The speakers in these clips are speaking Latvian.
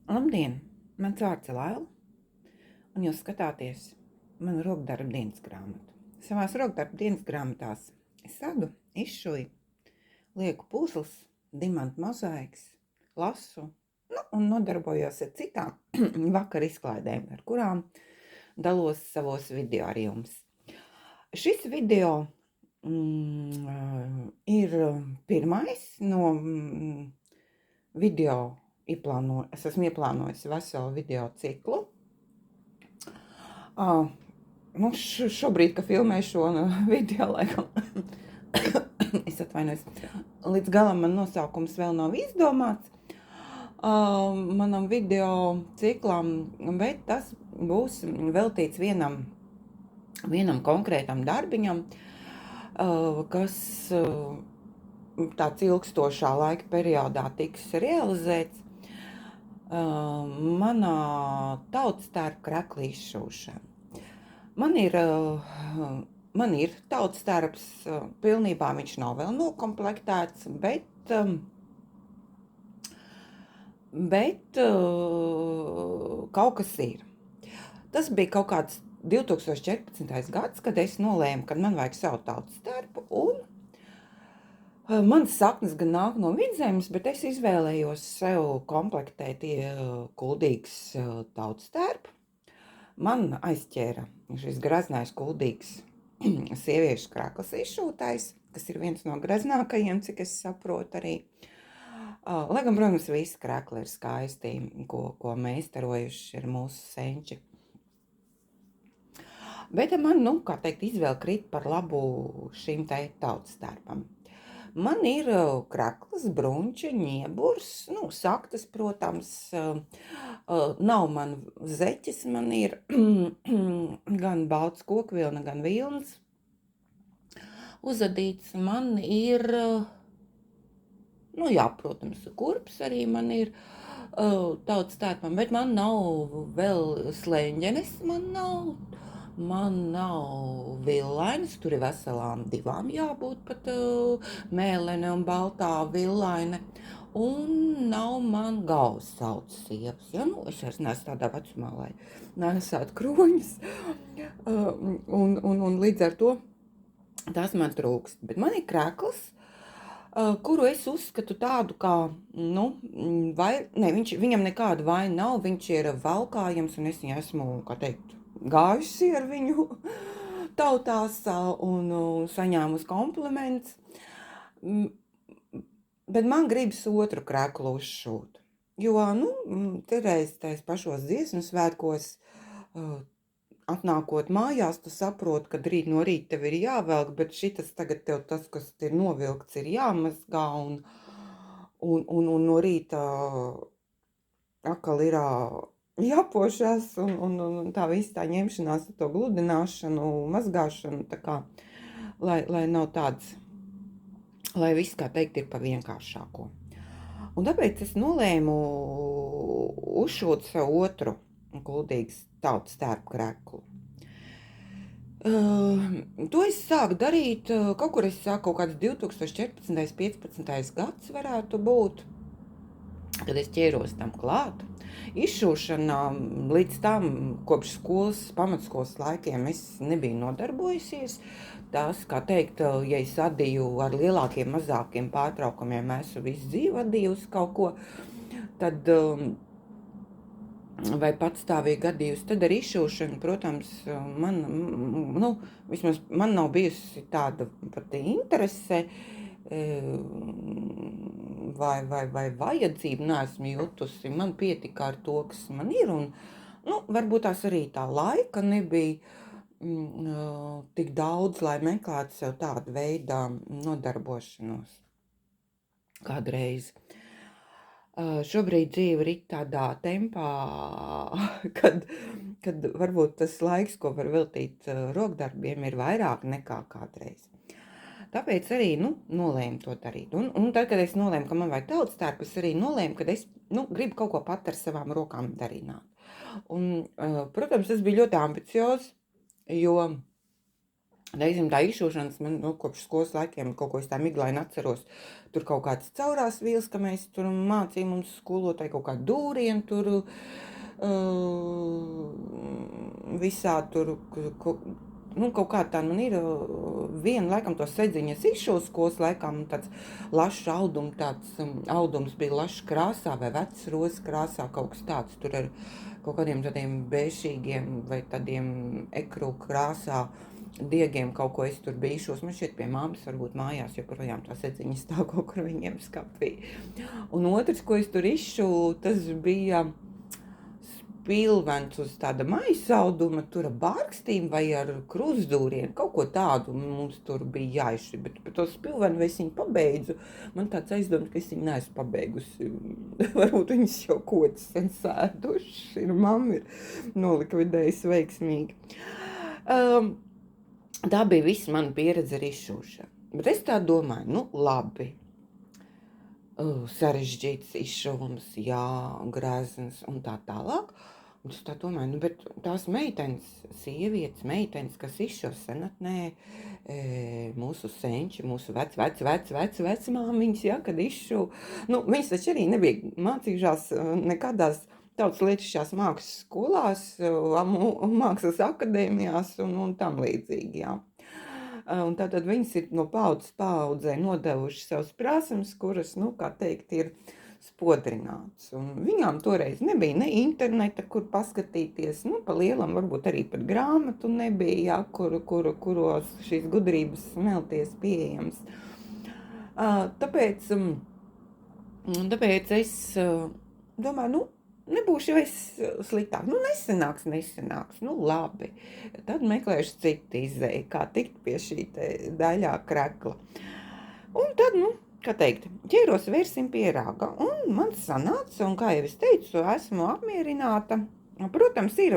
Labdien! Mans vārds ir Laila, un jūs skatāties manu rokdarbu dienas grāmatu. Savās rokdarbu dienas grāmatās es sadu, izšuju, lieku puzles, dimantu mozaikas, lasu, un nodarbojos ar citām vakar izklaidēm, ar kurām dalos savos video ar jums. Šis video ir pirmais no video. Es esmu ieplānojis veselu video ciklu. Šobrīd, kad filmēju šo video, laikam, es atvainojos, līdz galam man nosaukums vēl nav izdomāts manam video ciklam, bet tas būs veltīts vienam konkrētam darbiņam, kas tāds ilgstošā laika periodā tiks realizēts. Manā tautstērpa krekla izšūšana. Man ir tautstērps, pilnībā viņš nav vēl nokomplektēts, bet kaut kas ir. Tas bija kaut kāds 2014. gads, kad es nolēmu, kad man vajag savu tautstērpu, un mans saknes gan nāk no Vidzemes, bet es izvēlējos sev komplektēt kuldīgs tautstērpu. Man aizķēra šis greznais kuldīgs sieviešu krekls izšūtais, kas ir viens no greznākajiem, cik es saprotu arī. Lai gan, protams, visi krekli ir skaisti, ko meistarojuši ir mūsu senči. Bet man, kā teikt, izvēle krīt par labu šim tautstērpam. Man ir krekls, brunči, ņieburs, saktas, protams, nav man zeķis, man ir gan balts kokvilna, gan vilns uzadīts, man ir, protams, kurps arī man ir tautstērpam, bet man nav vēl sleņģenes, man nav villainas, tur ir veselām divām jābūt pat mēlene un baltā villaine, un nav man galvas saucas sievas, es vairs neesmu tādā vecumā, lai nesētu kroņas, un līdz ar to tas man trūkst, bet man ir krekls, kuru es uzskatu tādu kā, viņam nekāda vaina nav, viņš ir valkājams, un es viņu esmu, gājusi ar viņu tautās un saņēmusi kompliments, bet man gribas otru kreklu uzšūt, jo, reiz tais pašos dziesmu svētkos atnākot mājās, tu saproti, ka rīt no rīta tev ir jāvelk, bet šitas tagad tev tas, kas ir novilkts, ir jāmazgā, un no rīta atkal ir jāpošās, un tā viss tā ņemšanās ar to gludināšanu, mazgāšanu, tā kā, lai nav tāds, lai viss, kā teikt, ir pa vienkāršāko. Un tāpēc es nolēmu uzšūt sev otru kuldīgas tautstērpa kreklu. To es sāku darīt, kaut kāds 2014. 15. gads varētu būt, kad es ķēros tam klāt. Izšūšana līdz tam, kopš pamatskolas laikiem es nebiju nodarbojusies. Tas, kā teikt, ja es adīju ar lielākiem, mazākiem pārtraukumiem, esmu visu dzīvi adījusi kaut ko, tad, vai patstāvīgi adījusi, tad ar izšūšanu, protams, vismaz man nav bijusi tāda pati interese, vai vajadzību neesmu jutusi, man pietika ar to, kas man ir, un, varbūt tās arī tā laika nebija tik daudz, lai meklētu sev tādu veidā nodarbošanos kādreiz. Šobrīd dzīve ir tādā tempā, kad varbūt tas laiks, ko var veltīt rokdarbiem, ir vairāk nekā kādreiz. Tāpēc arī, nolēmu to darīt. Un tad, kad es nolēmu, ka man vajag tautstērpu, es arī nolēmu, ka es, gribu kaut ko pat ar savām rokām darināt. Un, protams, tas bija ļoti ambiciozs, jo Reizēm tā izšūšanas man, kopš skolas laikiem kaut ko es tā miglaini atceros. Tur kaut kāds caurās vīls, ka mēs tur mācīja mums skolotāji kaut kādu dūrienu tur, visā tur, kaut kā tā man ir viena, laikam, to sedziņas izšūs skolas laikā, un tāds lašs audums bija lašs krāsā vai vecs rozes krāsā, kaut kas tāds tur ar kaut kādiem tādiem bēšīgiem vai tādiem ekru krāsā diegiem kaut ko es tur bīšos. Man šķiet pie māmas varbūt mājās, joprojām tā sedziņa stāv kaut kur viņiem skapī. Un otrs, ko es tur izšu, tas bija spilvens uz tāda maisauduma, tur ar bārkstīm vai ar krustdūrienu, kaut ko tādu mums tur bija jāizši. Bet par to spilvenu es viņu pabeidzu. Man tāds aizdoms, ka es viņu neesmu pabeigusi. Varbūt viņas jau kodas sen sēduši. Mamma ir nolikvidējusi veiksmīgi. Tā bija visa mana pieredze ar izšūšanu. Bet es tā domāju, labi. Sarežģīts izšuvums, jā, grezns un tā tālāk. Un es tā domāju, bet tās meitenes, kas izšuv senatnē, mūsu senči, mūsu vecmāmiņas, ja, kad izšuv. Viņas taču arī nebija mācījušās nekādās tautas lietišķās mākslas skolās, mākslas akadēmijās un tam līdzīgi, jā. Un tātad viņas ir no paudzes paudzē nodevuši savus prasmes, kuras, kā teikt, ir spodrināts. Un viņām toreiz nebija ne interneta, kur paskatīties, pa lielam varbūt arī pat grāmatu nebija, kuros šīs gudrības smelties pieejams. Tāpēc es domāju, nebūšu jau es sliktāk. Nesanāks. Labi. Tad meklēšu citu izēju, kā tikt pie šī daļā krekla. Un tad, kā teikt, ķēros vērsim pie raga. Un man sanāca, un kā jau es teicu, esmu apmierināta. Protams, ir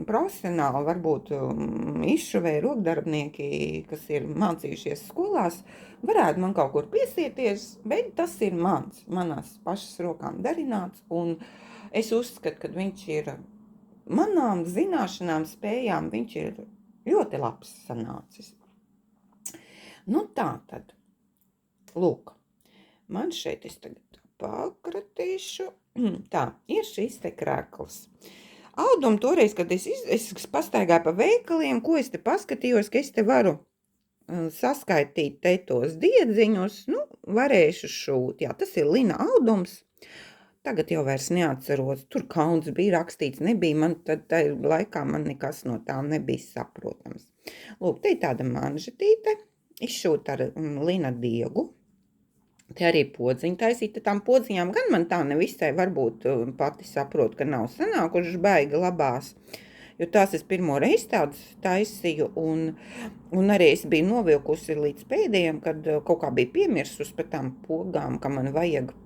profesionāli, varbūt izšuvēji, rokdarbnieki, kas ir mācījušies skolās, varētu man kaut kur piesieties, bet tas ir manās pašas rokām darināts, un es uzskatu, ka viņš ir manām zināšanām, spējām, viņš ir ļoti labs sanācis. Tā tad, lūk, man šeit es tagad pakratīšu, tā, ir šis te krekls. Audumu toreiz, kad es pastaigāju pa veikaliem, ko es te paskatījos, ka es te varu saskaitīt te tos diedziņus, varēšu šūt, jā, tas ir lina audums. Tagad jau vairs neatceros, tur kauns bija rakstīts, nebija, man tad laikā man nekas no tā nebija saprotams. Lūk, te ir tāda manžetīte, izšūt ar lina diegu, te arī podziņi taisīta, tām podziņām gan man tā nevisai varbūt pati saprotu, ka nav sanākušas baigi labās, jo tās es pirmo reizi tādas taisīju, un arī es biju novilkusi līdz pēdējiem, kad kaut kā bija piemirsus par tām pogām, ka man vajag.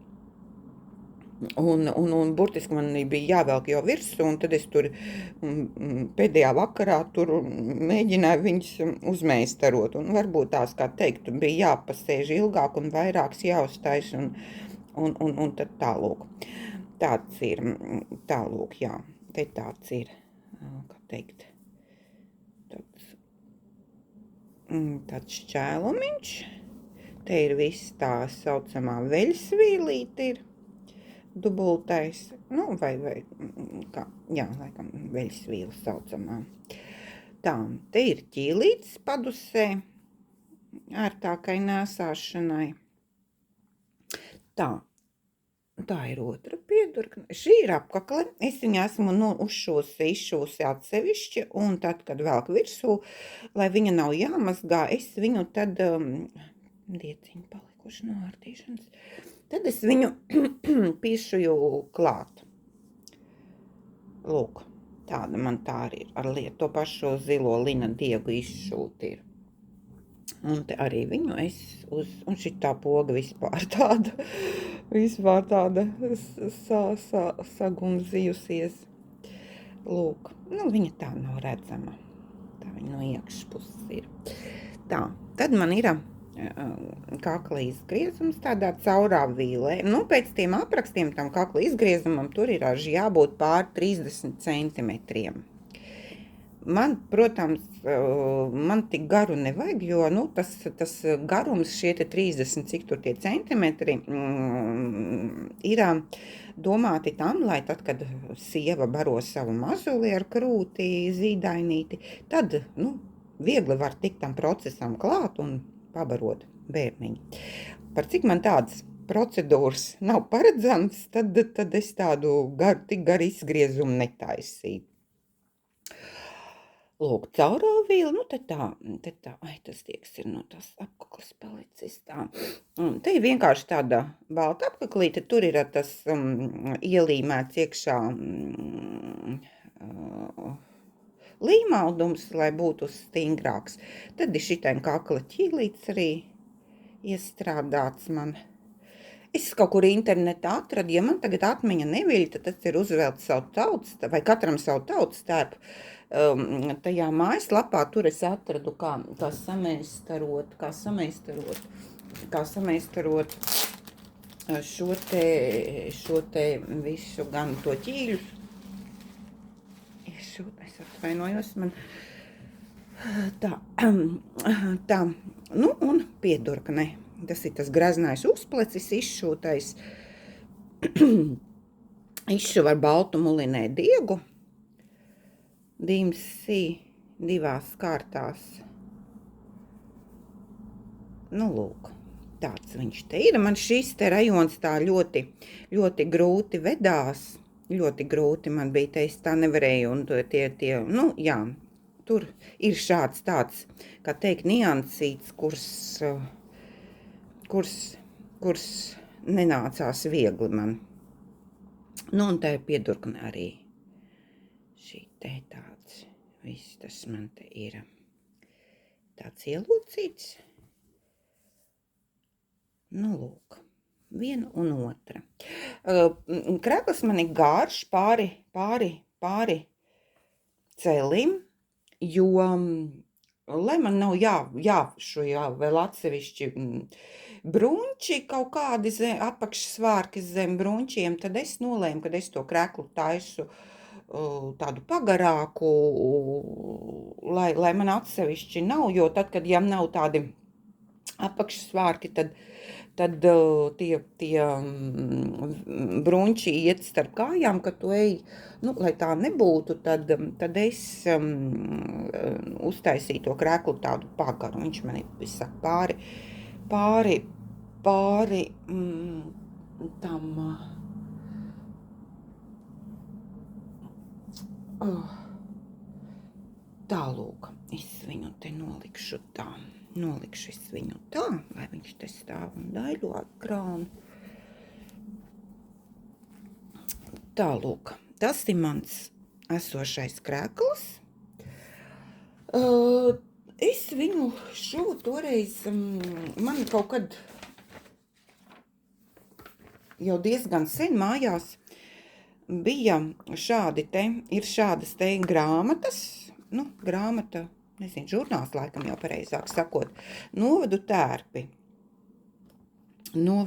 Un burtiski man bija jāvelk jau virsū, un tad es tur pēdējā vakarā tur mēģināju viņus uzmeistarot, un varbūt tās, kā teikt, bija jāpasēž ilgāk un vairāks jāuztais, un tad tālūk. Tāds ir, tālūk, jā, te tāds ir, kā teikt, tāds šķēlumiņš, te ir viss tā saucamā veļsvīlīte ir, dubultais, vai kā, jā, laikam, veļsvīla saucamā. Tā, te ir ķīlītes padusē, ērtākai nēsāšanai. Tā ir otra piedurkne. Šī ir apkakle, es viņu esmu izšūsi atsevišķi, un tad, kad velk virsū, lai viņa nav jāmazgā, es viņu tad, dieciņi palikuši no ārdīšanas, tad es viņu piešuju klāt. Lūk, tāda man tā arī ir ar to pašu zilo lina diegu izšūt ir. Un te arī viņu un šitā poga vispār tāda sagunzījusies. Lūk, viņa tā nav redzama. Tā viņa no iekšpuses ir. Tā, tad man ir kakla izgriezums tādā caurā vīlē. Pēc tiem aprakstiem tam kakla izgriezumam tur ir jābūt pār 30 centimetriem. man, protams, man tik garu nevajag, jo, nu, tas garums, šie te 30, cik tur tie centimetri, ir domāti tam, lai tad, kad sieva baro savu mazuli ar krūti zīdainīti, tad, nu, viegli var tikt tam procesam klāt un pabarot bērniņu. Par cik man tādas procedūras nav paredzams, tad es tādu tik garu izgriezumu netaisīju. Lūk, caurāvīla, nu, te tā, ai, tas tieks ir no tās apkaklis palicis tā. Te ir vienkārši tāda balta apkaklīte, tur ir tas ielīmēts iekšā līmaldums, lai būtu stingrāks. Tad ir šitaini kakla ķīlīts arī iestrādāts man. Es kaut kur internetā atradu, ja man tagad atmiņa neviļ, tad tas ir uzvēlts savu tautas, vai katram savu tautas tērpu. Tajā mājaslapā tur es atradu, kā samaistarot šo te visu, gan to ķīļu. Es atvainojos, man tā, nu, un piedurkne. Tas ir tas greznais uzplecis izšūtais. Izšuva ar baltu mulinē diegu. Dimsī divās kārtās. Nu, lūk, tāds viņš te ir. Man šis te rajons tā ļoti, ļoti grūti vedās. Ļoti grūti man bija te, es tā nevarēju. Un tie, nu, jā, tur ir šāds tāds, kā teikt, niansīts, kurs nenācās viegli man. Nu, un tā ir piedurkne arī. Šī te tāds, viss tas man te ir tāds ielūcīts. Nu, lūk, viena un otra. Krekls man ir garš pāri celim, jo, lai man nav vēl atsevišķi bruņķi, kaut kādi apakšsvārki zem bruņķiem, tad es nolēmu, kad es to kreklu taisu tādu pagarāku, lai man atsevišķi nav, jo tad, kad ja nav tādi apakšsvārki, tad tie bruņķi iet starp kājām, kad tu ej, nu, lai tā nebūtu, tad es uztaisīju to kreklu tādu pagaru. Viņš man ir visāk pāri tam tālūk. Es viņu te nolikšu es viņu tā, lai viņš te stāv un daļo ar krānu. Tālūk, tas ir mans esošais krekls. Es viņu šuvu toreiz, man kaut kad jau diezgan sen mājās bija ir šādas te grāmatas, nu, grāmata, nezinu, žurnāls laikam jau pareizāk sakot, novadu tērpi, un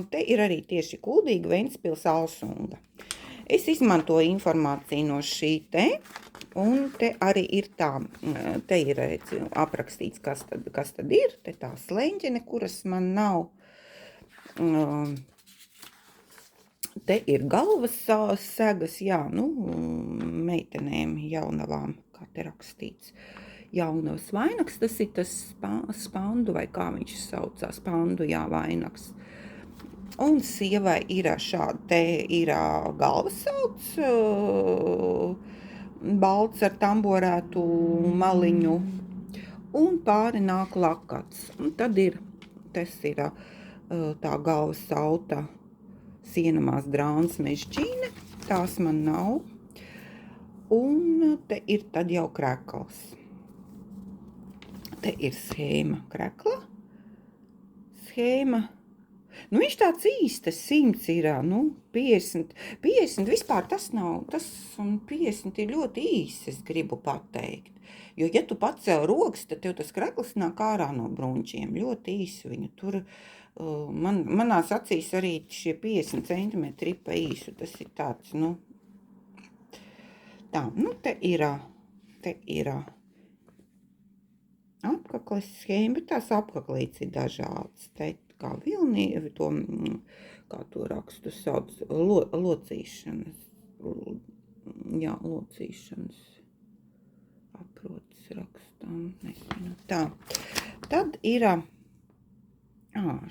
te ir arī tieši Kuldīga, Ventspils, Alsunga. Es izmantoju informāciju no šī te, un te arī ir tā, te ir aprakstīts, kas tad ir, te tā sleņģene, kuras man nav. Te ir galvas segas, jā, nu, meitenēm jaunavām, kā te rakstīts. Jaunavas vainags, tas ir tas spandu, vai kā viņš saucās, spandu, jā, vainags. Un sievai ir šāda, te ir galvasauts, balts ar tamborētu maliņu, un pāri nāk lakats. Un tad tas ir tā galvasauta sienamās drāns mežģīne, tās man nav. Un te ir tad jau krekls. Te ir schēma krekla. Nu, viņš tāds īstas 100 ir, nu, 50 vispār tas nav, tas 50 ir ļoti īsi, es gribu pateikt. Jo, ja tu pacēl rokas, tad tev tas krekls nāk ārā no bruņķiem, ļoti īsi viņu tur, manās acīs arī šie 50 centimetri ir pa īsu, tas ir tāds, nu, Tā, nu te ir apkakles schēma, bet tās apaklītes ir dažādas. Te kā vilni, kā to rakstu sauc, locīšanas. Jā, locīšanas aprotas rakstām, nezinu. Tā, tad ir,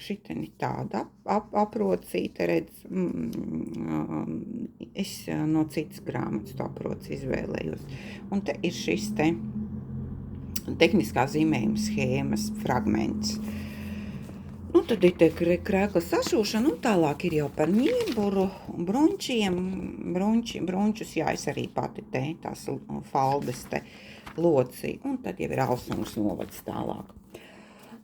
šiten ir tāda aprocīte, redz, es no citas grāmatas to aproci izvēlējos. Un te ir šis te tehniskā zīmējuma schēmas fragments. Nu, tad ir te krēkla sašūšana, un tālāk ir jau par ņieburu, brunčiem, brunčus, jā, es arī pati te, tās faldes te locī, un tad jau ir Alsunas novads tālāk.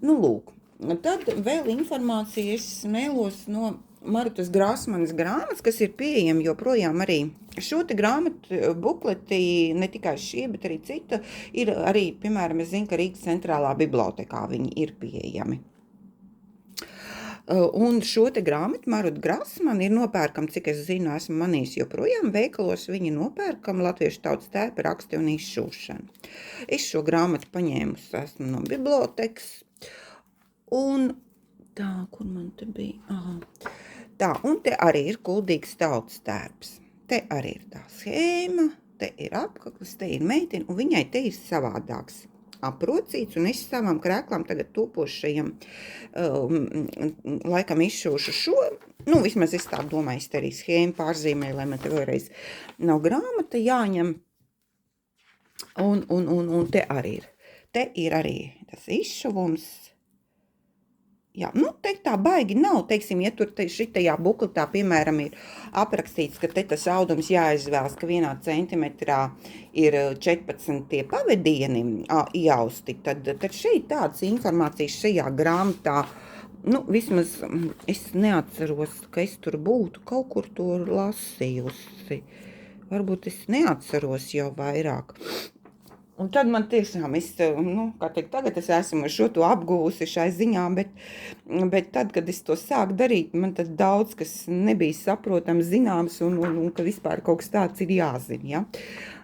Nu, lūk, tad vēl informācija es smēlos no Marutas Grasmanas grāmatas, kas ir pieejama joprojām arī. Šo te grāmatu bukleti, ne tikai šie, bet arī cita, ir arī, piemēram, es zinu, ka Rīgas centrālā bibliotekā viņi ir pieejami. Un šo te grāmatu Maruta Grasmana ir nopērkama, cik es zinu, esmu manījis joprojām veikalos, viņa nopērkama Latviešu tautas tērpa raksti un izšūšana. Es šo grāmatu paņēmusi esmu no bibliotekas, un tā, kur man te bija? Aha. Tā, un te arī ir kuldīgs tautas tērps. Te arī ir tā schēma, te ir apkaklis, te ir meitene, un viņai te ir savādāks aprocīts, un es savām krēklām tagad topošajam laikam izšūšu šo, nu, vismaz es tā domāju, es te arī schēmu pārzīmēju, lai man te vēlreiz nav grāmata jāņem, un te arī ir. Te ir arī tas izšuvums. Jā, nu, te tā baigi nav, teiksim, ja tur šitajā bukletā, piemēram, ir aprakstīts, ka te tas audums jāizvēlas, ka 1 centimetrā ir 14 tie pavedieni iausti, tad šeit tādas informācijas šajā grāmatā, nu, vismaz es neatceros, ka es tur būtu kaut kur to lasījusi. Varbūt es neatceros jau vairāk. Un tad man tiešām, kā teikt, tagad es esmu šo to apguvusi šai ziņā, bet tad, kad es to sāku darīt, man tad daudz, kas nebija saprotams, zināms, un ka vispār kaut kas tāds ir jāzina, ja.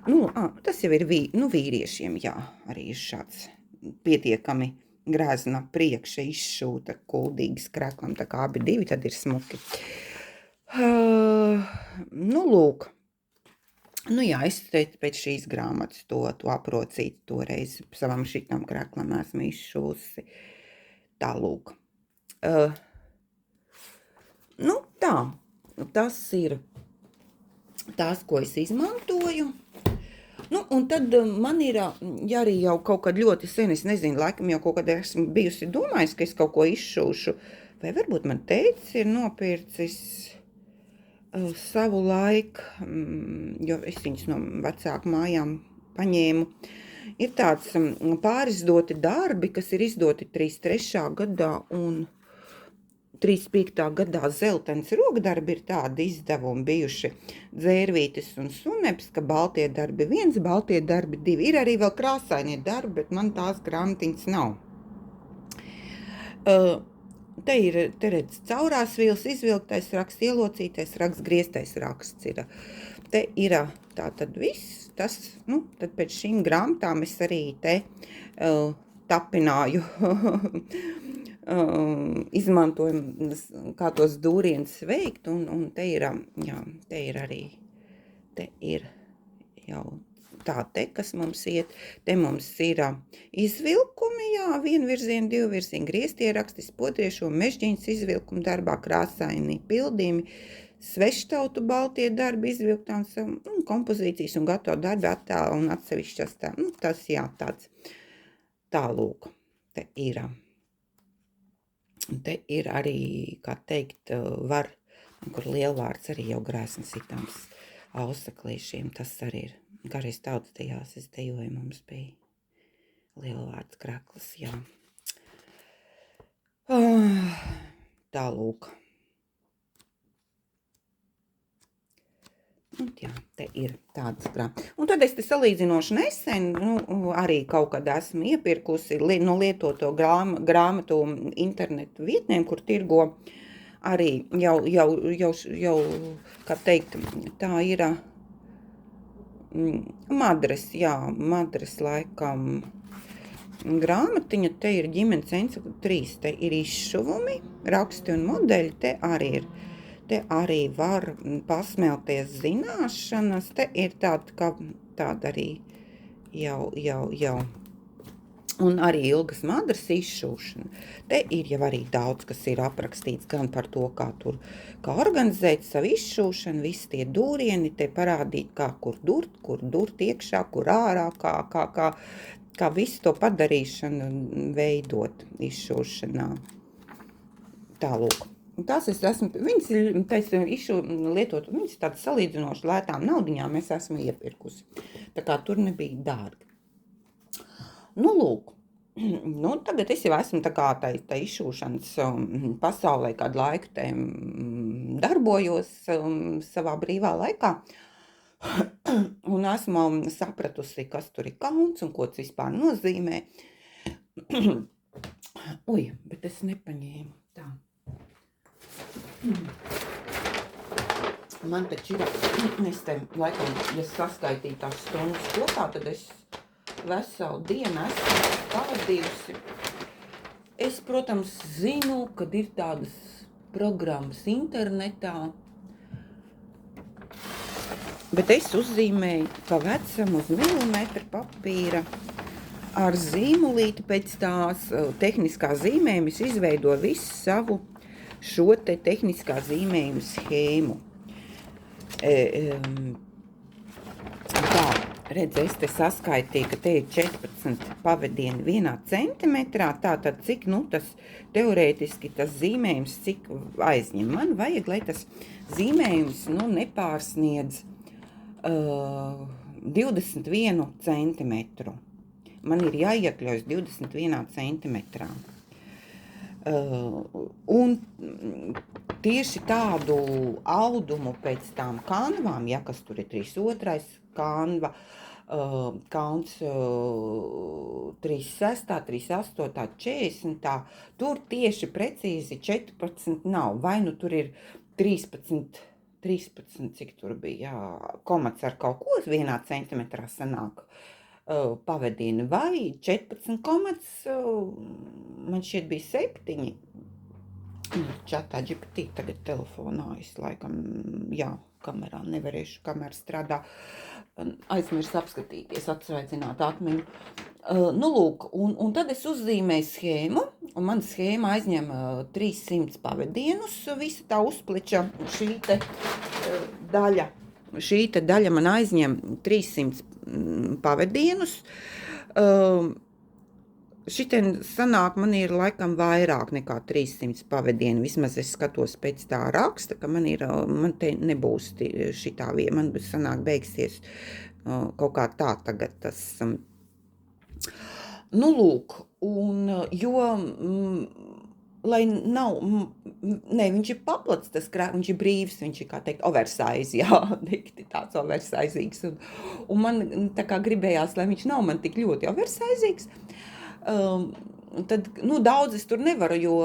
Nu, tas jau ir vīriešiem, jā, arī ir šāds pietiekami grēzna priekša izšūta kuldīgas krēklam, tā kā abi divi tad ir smuki. Nu, lūk. Nu jā, es teicu, pēc šīs grāmatas to aprocīt toreiz savam šitam krēklam esmu izšūsi. Tā lūk. Nu tā, tas ir tās, ko es izmantoju. Nu, un tad man ir, ja arī jau kaut kad ļoti sen, es nezinu, laikam jau kaut kad esmu bijusi domājis, ka es kaut ko izšūšu, vai varbūt man teicis ir nopircis savu laiku, jo es viņus no vecāku mājām paņēmu. Ir tāds pārizdoti darbi, kas ir izdoti 33. gadā un 35. gadā Zeltens rokdarbi ir tādi izdevumi bijuši Dzērvītis un Suneps, ka baltie darbi 1, baltie darbi 2. Ir arī vēl krāsainie darbi, bet man tās grāmatiņas nav. Te ir, redz, caurās vīles izvilktais raksts, ielocītais raksts, grieztais raksts ir. Te ir tā tad viss, tas, nu, tad pēc šīm grāmatām es arī te tapināju, izmantoju, kā tos dūrienus veikt, un te ir, jā, te ir arī, te ir jau tā te, kas mums iet, te mums ir izvilkumi, jā, 1 virziena, 2 virziena, grieztie raksti, spodriešo, mežģīnas izvilkumi darbā, krāsaini pildījumi, sveštautu baltie darbi izvilktās, kompozīcijas un gatavu darbi attēlu un atsevišķas tā, nu, tas, jā, tāds, tālūk, te ir. Te ir arī, kā teikt, var, kur lielvārds arī jau grēsni sitāms ausaklīšiem, tas arī ir. Gareiz tautas dejās es dejoju, mums bija lielvārds kraklis, jā. Tālūk. Un jā, te ir tādas grāmatas. Un tad es te salīdzinoši nesen, arī kaut kad esmu iepirkusi no lietoto grāmatu internetu vietnēm, kur tirgo arī jau, kā teikt, tā ir Madres, jā, Madres laikam grāmatiņa, te ir ģimenes enciklopēdija 3, te ir izšuvumi, raksti un modeļi, te arī var pasmelties zināšanas, te ir tāda arī jau. Un arī ilgas madras izšūšana. Te ir jau arī daudz, kas ir aprakstīts gan par to, kā organizēt savu izšūšanu, visi tie dūrieni, te parādīt, kā kur durt iekšā, kur ārā, kā visu to padarīšanu veidot izšūšanā. Tālūk. Tās viņas ir lietot, viņas tādas salīdzinoši lētām naudiņām es esmu iepirkusi. Tā kā tur nebija dārgi. Nu, lūk, tagad es jau esmu tā kā tā izšūšanas pasaulē kādu laiku te darbojos savā brīvā laikā. Un esmu sapratusi, kas tur ir kauns un ko tas vispār nozīmē. Ui, bet es nepaņēmu. Tā. Man taču ir, es te laikam, ja saskaitīju tās stundas kopā, tad es veselu dienu esmu pavadījusi. Es, protams, zinu, kad ir tādas programmas internetā, bet es uzzīmēju pa vecam uz milimetru papīra ar zīmulīti pēc tās tehniskā zīmējuma. Es izveidoju visu savu šo te tehniskā zīmējuma schēmu. Tā. Redz, es te saskaitīju, ka te ir 14 pavadieni 1 centimetrā, tātad cik, tas teorētiski tas zīmējums, cik aizņem. Man vajag, lai tas zīmējums, nepārsniedz 21 centimetru. Man ir jāiekļaujas 21 centimetrā. Un tieši tādu audumu pēc tām kanvām, kas tur ir 3/2 kanva, kauns 3/6, 3/8, 40, tur tieši precīzi 14 nav. Vai tur ir 13, cik tur bija, komats ar kaut ko 1 centimetrā sanāk pavadieni, vai 14 komats, man šķiet bija 7. Čatā GPT tagad telefonā, es laikam, kamerā nevarēšu, kamera strādā. Aizmirst apskatīties, atsveicināt atmiņu. Lūk, un tad es uzzīmēju schēmu, un man schēma aizņem 300 pavadienus, visa tā uzpliča šī te daļa. Šī te daļa man aizņem 300 pavadienus. Šitien sanāk, man ir laikam vairāk nekā 300 pavadieni, vismaz es skatos pēc tā raksta, ka man te nebūs šitā vieta, man sanāk beigsies kaut kā tā tagad tas. Lūk, un lai nav, viņš ir paplats, viņš ir brīvs, viņš ir, kā teikt, oversize, tāds oversizīgs, un man tā kā gribējās, lai viņš nav man tik ļoti oversizīgs. Tad, daudz es tur nevaru, jo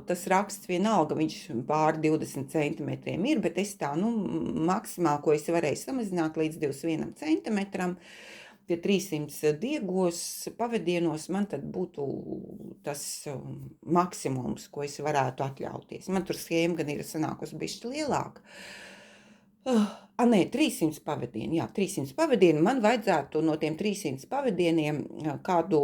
tas raksts vienalga, viņš pār 20 centimetriem ir, bet es tā, maksimāli, ko es varēju samazināt līdz 21 centimetram, pie 300 diegos pavadienos, man tad būtu tas maksimums, ko es varētu atļauties. Man tur schēma gan ir sanākusi bišķi lielāka. 300 pavadieni, 300 pavadieni, man vajadzētu no tiem 300 pavadieniem kādu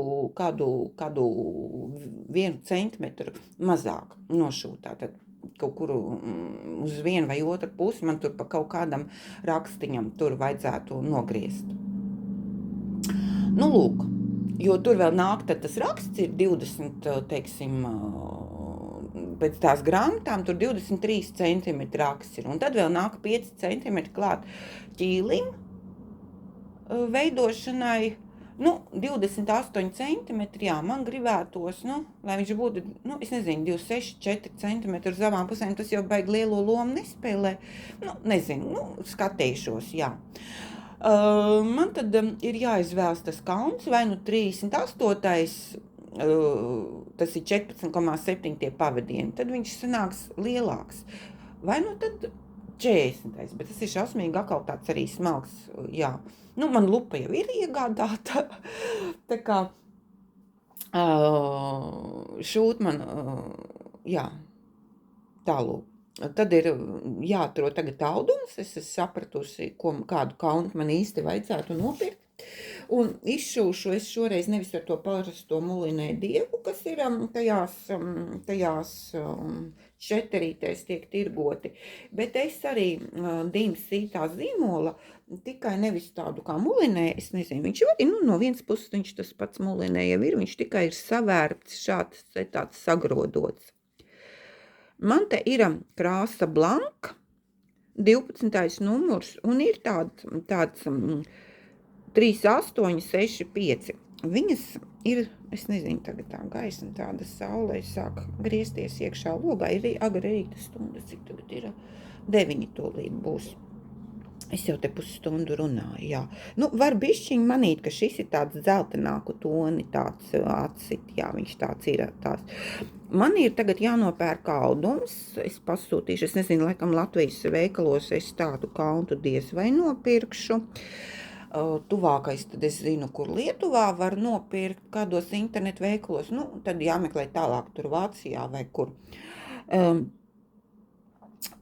1 centimetru mazāk nošūt, tātad kaut kur uz vienu vai otru pusi man tur pa kaut kādam rakstiņam tur vajadzētu nogriezt. Lūk, jo tur vēl nāk, tad tas raksts ir 20, teiksim, pēc tās grāmatām tur 23 centimetri raksts ir, un tad vēl nāk 5 centimetri klāt ķīlim veidošanai, 28 centimetri, man gribētos, lai viņš būtu, es nezinu, 26, 4 centimetri uz abām pusēm, tas jau baigi lielo lomu nespēlē, nezinu, skatīšos, Man tad ir jāizvēlas tas kauns, vai 38, tas ir 14,7 tie pavadieni, tad viņš sanāks lielāks. Vai tad 40. Bet tas ir šausmīgi atkal tāds arī smalks, jā. Nu, man lupa jau ir iegādāta, tā kā šūt man, jā, tālūk. Tad ir jāatrod tagad audums, es esmu sapratusi, kādu kauntu man īsti vajadzētu nopirkt. Un izšūšu es šoreiz nevis ar to parasto mulinē dievu, kas ir tajās šeterītēs tiek tirgoti, bet es arī Dīmas sītā zīmola, tikai nevis tādu kā mulinē, es nezinu, viņš arī, no vienas puses viņš tas pats mulinē jau ir, viņš tikai ir savērts šāds tāds sagrodots. Man te ir krāsa blanka, 12. numurs, un ir tāds 3865. Viņas ir, es nezinu, tagad tā gaisma tāda saulē sāk griezties iekšā logā, ir agri rīta stunda, cik tagad ir 9 tūlīt būs. Es jau te pusstundu runāju, jā. Nu, var bišķiņ manīt, ka šis ir tāds dzeltenāku toni, tāds atsit, jā, viņš tāds ir tās. Man ir tagad jānopērk audums, es pasūtīšu, es nezinu, laikam Latvijas veikalos es tādu kauntu diez vai nopirkšu. Tuvākais tad es zinu, kur Lietuvā var nopirkt, kādos internetu veikalos, nu, tad jāmeklē tālāk tur Vācijā vai kur.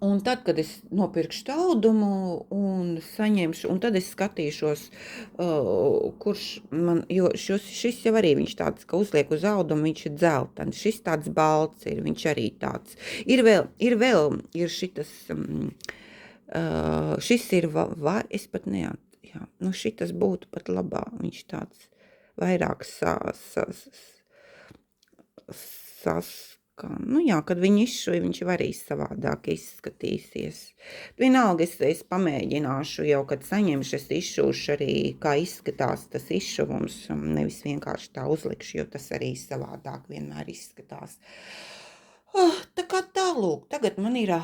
Un tad, kad es nopirkšu taudumu un saņemšu, un tad es skatīšos, kurš man, jo šis jau arī viņš tāds, ka uzliek uz audumu, viņš ir dzeltens, šis tāds balts ir, viņš arī tāds. Ir šitas, šis ir, es pat neat. Jā, nu šitas būtu pat labā, viņš tāds vairāk saskan. Nu jā, kad viņi izšuja, viņš var arī savādāk izskatīsies. Vienalga es pamēģināšu jau, kad saņemšu, es izšūšu arī, kā izskatās tas izšuvums, nevis vienkārši tā uzlikšu, jo tas arī savādāk vienmēr izskatās. Tā kā tālūk, tagad man ir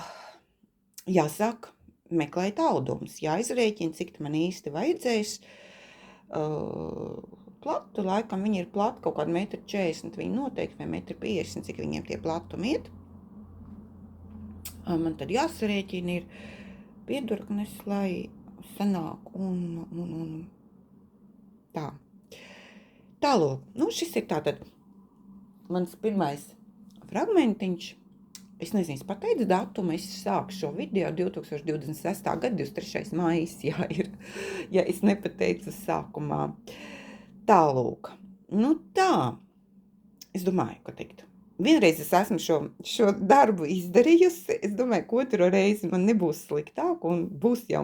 jāsāk meklēt audumus, jāizrēķina, cik man īsti vajadzēs. Platu, laikam viņi ir plati, kaut kādi 1,40 m, viņi noteikti, vai 1,50 m, cik viņiem tie platumi iet. Man tad jāsarēķina ir piedurknes, lai sanāk un tā. Tālūk, nu šis ir tātad mans pirmais fragmentiņš. Es nezinu, es pateicu datumu, es sāku šo video 2026. gada 23. maijs, jā, ir, ja es nepateicu sākumā. Tālūk, nu tā, es domāju, ko teikt. Vienreiz es esmu šo darbu izdarījusi, es domāju, ka otro reizi man nebūs sliktāk, un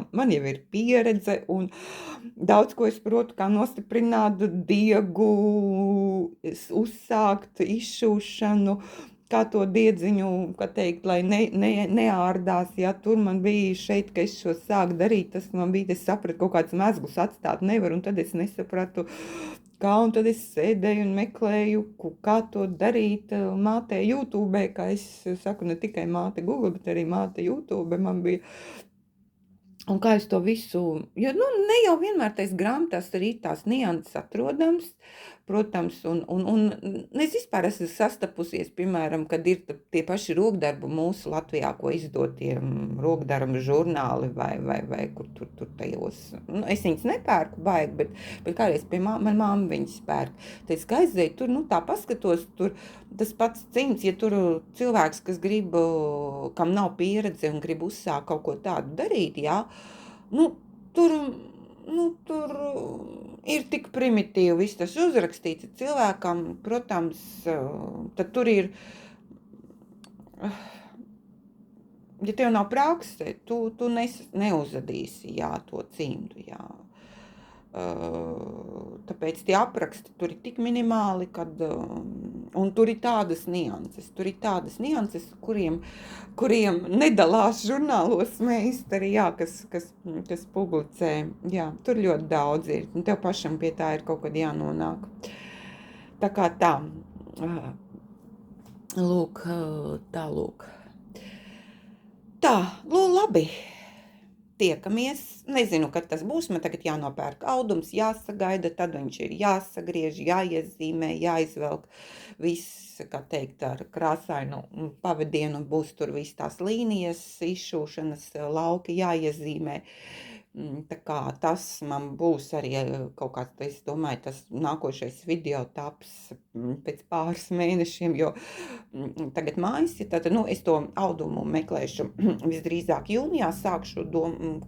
man jau ir pieredze, un daudz ko es protu, kā nostiprināt diegu, uzsākt izšūšanu, kā to diedziņu, kā teikt, lai neārdās, ja tur man bija šeit, ka es šo sāku darīt, tas man bija, es sapratu, kaut kāds mezglus atstāt nevar, un tad es nesapratu, kā, un tad es sēdēju un meklēju, kā to darīt mātē YouTube, kā es saku, ne tikai māte Google, bet arī māte YouTube, man bija. Un kā es to visu, jo, ne jau vienmēr tais grāmatās arī tās nianses atrodams, protams, un es vispār esmu sastapusies, piemēram, kad ir tie paši rokdarbu mūsu Latvijā, ko izdotie rokdarbu žurnāli vai kur tur tajos, es viņas nepērku baigi, bet kādreiz pie man mamma viņas pērk. Tad es aizēju tur, tā paskatos, tur tas pats cimds, ja tur cilvēks, kas grib, kam nav pieredze un grib uzsākt kaut ko tādu darīt, jā, tur ir tik primitīvi viss tas uzrakstīts cilvēkam, protams, tad tur ir, ja tev nav prakse, tu neuzadīsi, jā, to cimdu, jā. Tāpēc tie apraksti tur ir tik minimāli, un tur ir tādas nianses, kuriem nedalās žurnālos meistari, jā, kas publicē, jā, tur ļoti daudz ir, un tev pašam pie tā ir kaut kad jānonāk. Tā kā tā, lūk. Tā, labi. tiekamies. Nezinu, kad tas būs. Man tagad jānopērk audums, jāsagaida, tad viņš ir jāsagriež, jāiezīmē, jāizvelk viss, kā teikt, ar krāsainu pavadienu. Būs tur viss tās līnijas, izšūšanas lauki jāiezīmē. Tā kā tas man būs arī kaut kāds, es domāju, tas nākošais video taps pēc pāris mēnešiem, jo tagad mājas ir tātad, es to audumu meklēšu visdrīzāk jūnijā, sākšu,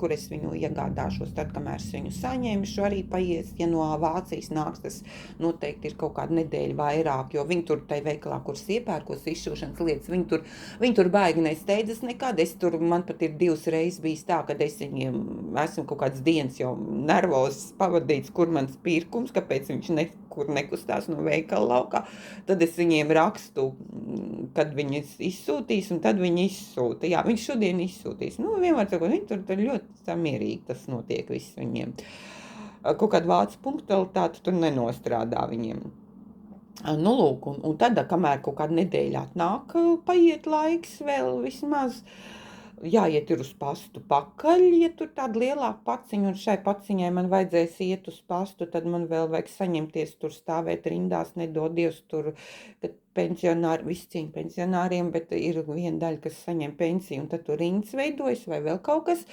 kur es viņu iegādāšos, tad, kamēr es viņu saņemšu, arī paies, ja no Vācijas nāks, tas noteikti ir kaut kāda nedēļa vairāk, jo viņi tur tai veikalā, kuras iepērkos izšūšanas lietas, viņi tur baigi nesteidzas nekad, man pat ir 2 reizes bijis tā, kad es viņiem esmu kaut kāds dienas jau nervozs pavadīts, kur mans pirkums, kāpēc viņš nekur nekustās no veikala laukā, tad es viņiem rakstu, kad viņi izsūtīs, un tad viņi izsūta. Jā, viņš šodien izsūtīs. Vienmēr sakot, viņi tur ļoti samierīgi tas notiek viss viņiem. Kaut kāda vācu punktualitāte tur nenostrādā viņiem. Lūk, un tad, kamēr kaut kāda nedēļa atnāk, paiet laiks vēl vismaz, jāiet ir uz pastu pakaļ, ja tur tāda lielāka paciņa, un šai paciņai man vajadzēs iet uz pastu, tad man vēl vajag saņemties tur stāvēt rindās, nedodies tur, kad pensionāri, viss cīņa pensionāriem, bet ir viena daļa, kas saņem pensiju, un tad tur rindas veidojas, vai vēl kaut kas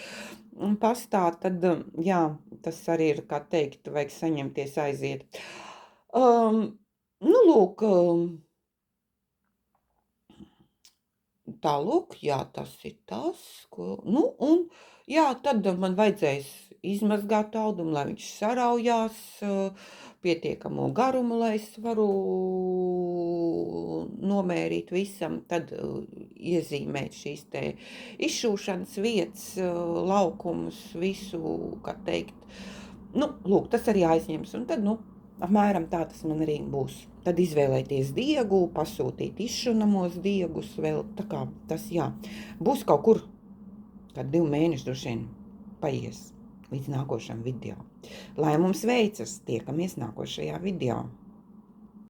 pastā, tad, jā, tas arī ir, kā teikt, vajag saņemties aiziet. Lūk, tālūk, jā, tas ir tas, un, jā, tad man vajadzēs izmazgāt audumu, lai viņš saraujās pietiekamo garumu, lai es varu nomērīt visam, tad iezīmēt šīs te izšūšanas vietas, laukumus, visu, kā teikt. Lūk, tas arī aizņems, un tad, apmēram tā tas man arī būs. Tad izvēlēties diegu, pasūtīt izšunamos diegus vēl, tā kā tas, jā, būs kaut kur, kad 2 mēneši droši vien paies līdz nākošam video. Lai mums veicas, tiekamies nākošajā video.